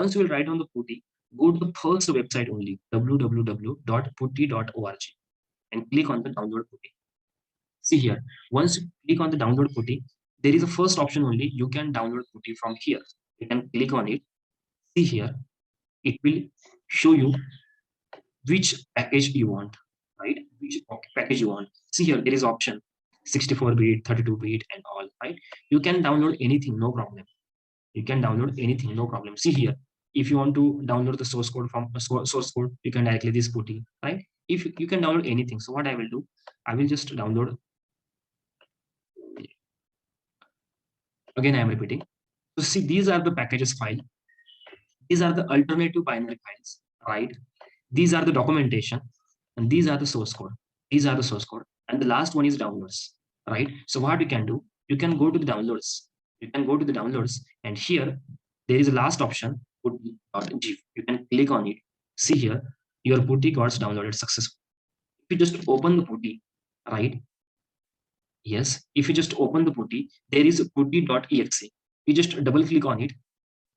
Once you will write on the putty, go to the first website only, www.putty.org, and click on the download putty. See here, once you click on the download putty, there is a first option only. You can download putty from here. You can click on it. See here, it will show you which package you want, right? Which package you want. See here, there is option 64-bit, 32-bit, and all, right? You can download anything, no problem. You can download anything, no problem. See here, if you want to download the source code from source code, you can directly this putty, right? If you can download anything. So what I will do, I will just download. Again, I am repeating. So see, these are the packages file. These are the alternative binary files, right? These are the documentation, and these are the source code. These are the source code, and the last one is downloads, right? So what you can do, you can go to the downloads. You can go to the downloads, and here there is a last option, putty.gif. You can click on it. See here, your putty got downloaded successfully. If you just open the putty, right? Yes, if you just open the putty, there is a putty.exe. You just double click on it.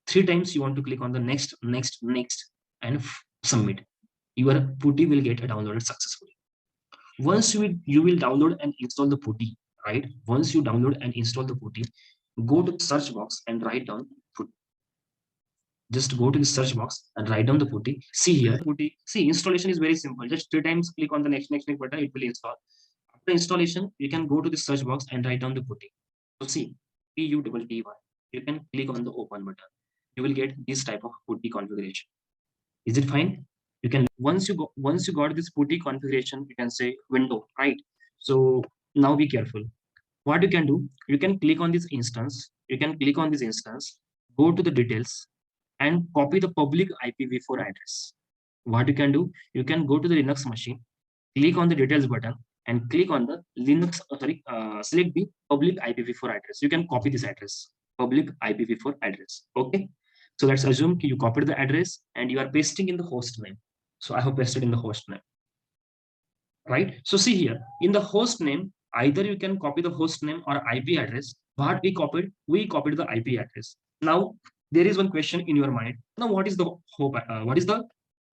3 times you want to click on the next, and submit. Your putty will get downloaded successfully. Once you will download and install the putty, right? Once you download and install the putty, go to the search box and write down putty. Just go to the search box and write down the putty. See here, putty. See, installation is very simple. Just 3 times click on the next button, it will install. After installation, you can go to the search box and write down the putty. So see, PUTTY. You can click on the open button. You will get this type of putty configuration. Is it fine? You can, once you got this putty configuration, you can say window, right? So now be careful. What you can do, you can click on this instance. You can click on this instance, go to the details, and copy the public IPv4 address. What you can do, you can go to the Linux machine, click on the details button, and click on the Linux, select the public IPv4 address. You can copy this address, public IPv4 address. Okay. So let's assume you copied the address and you are pasting in the host name. So I have pasted in the host name, right? So see here, in the host name, either you can copy the host name or IP address. What we copied the IP address. Now there is one question in your mind. Now what is the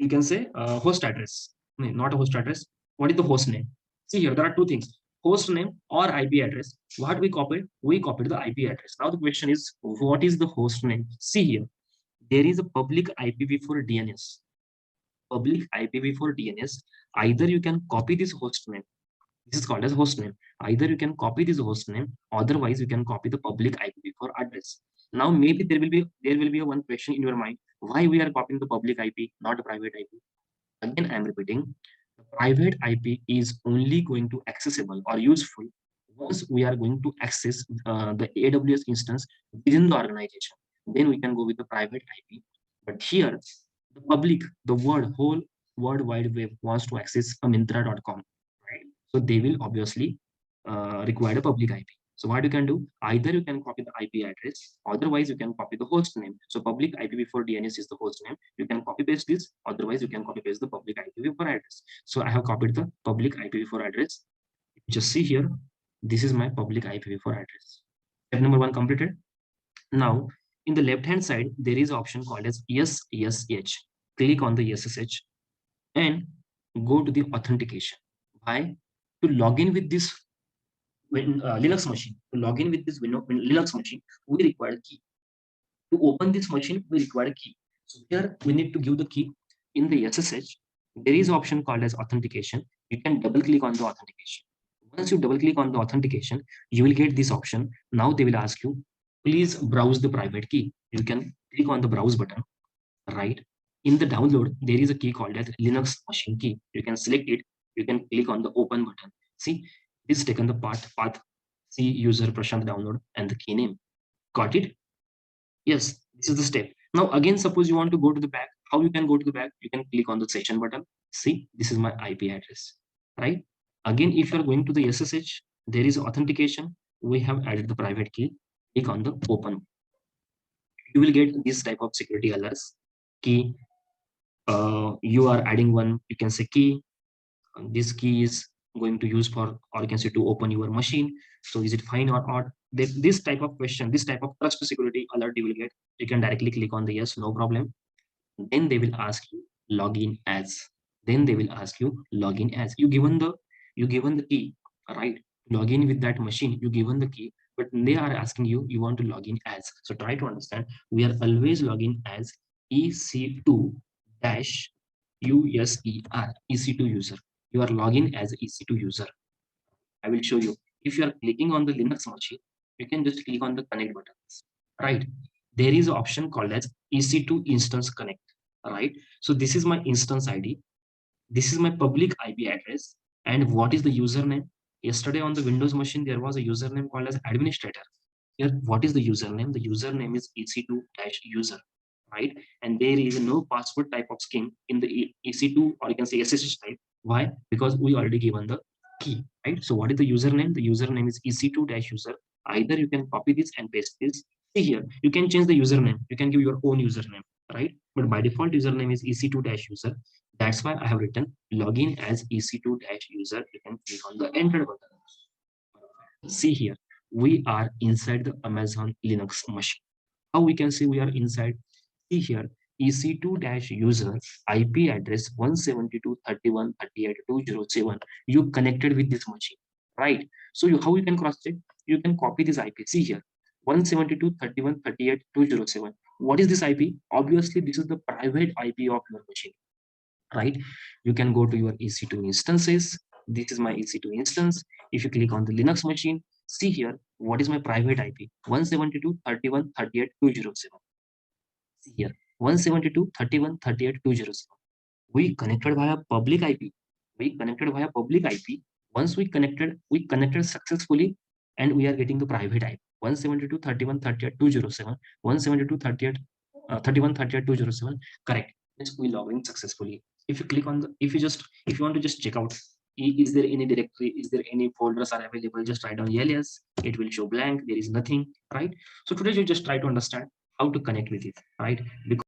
you can say host address? No, not a host address. What is the host name? See here, there are 2 things: host name or IP address. What we copied the IP address. Now the question is, what is the host name? See here, there is a public IPv4 DNS. Public IPv4 DNS. Either you can copy this host name. This is called as host name. Either you can copy this host name, otherwise you can copy the public IPv4 address. Now maybe there will be a one question in your mind: why we are copying the public IP, not a private IP? Again, I am repeating. The private IP is only going to accessible or useful once we are going to access the AWS instance within the organization. Then we can go with the private IP. But here, the public, the whole world wide web wants to access a Myntra.com, right? So they will obviously require a public IP. So what you can do, either you can copy the IP address, otherwise you can copy the host name. So public IPv4 DNS is the host name. You can copy paste this, otherwise you can copy paste the public IPv4 address. So I have copied the public IPv4 address. Just see here, this is my public IPv4 address. Step number 1 completed. Now in the left hand side, there is an option called as SSH. Click on the SSH and go to the authentication. Why? To log in with this Linux machine, to log in with this Linux machine, we require a key. To open this machine, we require a key. So here we need to give the key. In the SSH, there is an option called as authentication. You can double click on the authentication. Once you double click on the authentication, you will get this option. Now they will ask you, please browse the private key. You can click on the browse button, right? In the download, there is a key called as Linux machine key. You can select it. You can click on the open button. See, this is taken the path. See, user Prashant download and the key name. Got it? Yes, this is the step. Now again, suppose you want to go to the back. How you can go to the back? You can click on the session button. See, this is my IP address, right? Again, if you are going to the SSH, there is authentication. We have added the private key. Click on the open. You will get this type of security alerts. Key. You are adding one. You can say key. This key is going to use for, or you can say to open your machine. So is it fine or not? This type of question, this type of trust security alert you will get. You can directly click on the yes, no problem. Then they will ask you login as. Then they will ask you login as. You given the key, right? Login with that machine, you given the key, but they are asking you, you want to log in as. So try to understand, we are always logging as EC2 dash user, EC2 user. You are logging as EC2 user. I will show you. If you are clicking on the Linux machine, you can just click on the connect buttons, right? There is an option called as EC2 Instance Connect, right? So this is my instance ID. This is my public IP address. And what is the username? Yesterday on the Windows machine, there was a username called as administrator. Here, what is the username? The username is EC2-user, right? And there is no password type of string in the EC2, or you can say SSH type. Why? Because we already given the key, right? So what is the username? The username is EC2-user. Either you can copy this and paste this. See here, you can change the username. You can give your own username, right? But by default, username is EC2-user. That's why I have written login as EC2-user. You can click on the enter button. See here, we are inside the Amazon Linux machine. How we can see we are inside? See here, EC2-user IP address 172.31.38.207. You connected with this machine, right? So how you can cross check? You can copy this IP. See here, 172.31.38.207. What is this IP? Obviously, this is the private IP of your machine, right? You can go to your EC2 instances. This is my EC2 instance. If you click on the Linux machine, see here, what is my private IP? 172.31.38.207. See here, 172.31.38.207. We connected via public IP. We connected via public IP. Once we connected successfully, and we are getting the private IP. 172.31.38.207, 172.31.38.207. Correct. Yes, we log in successfully. If you click on the, if you want to just check out, is there any directory, is there any folders are available, just write down yes. It will show blank, there is nothing, right? So today you just try to understand how to connect with it, right? Because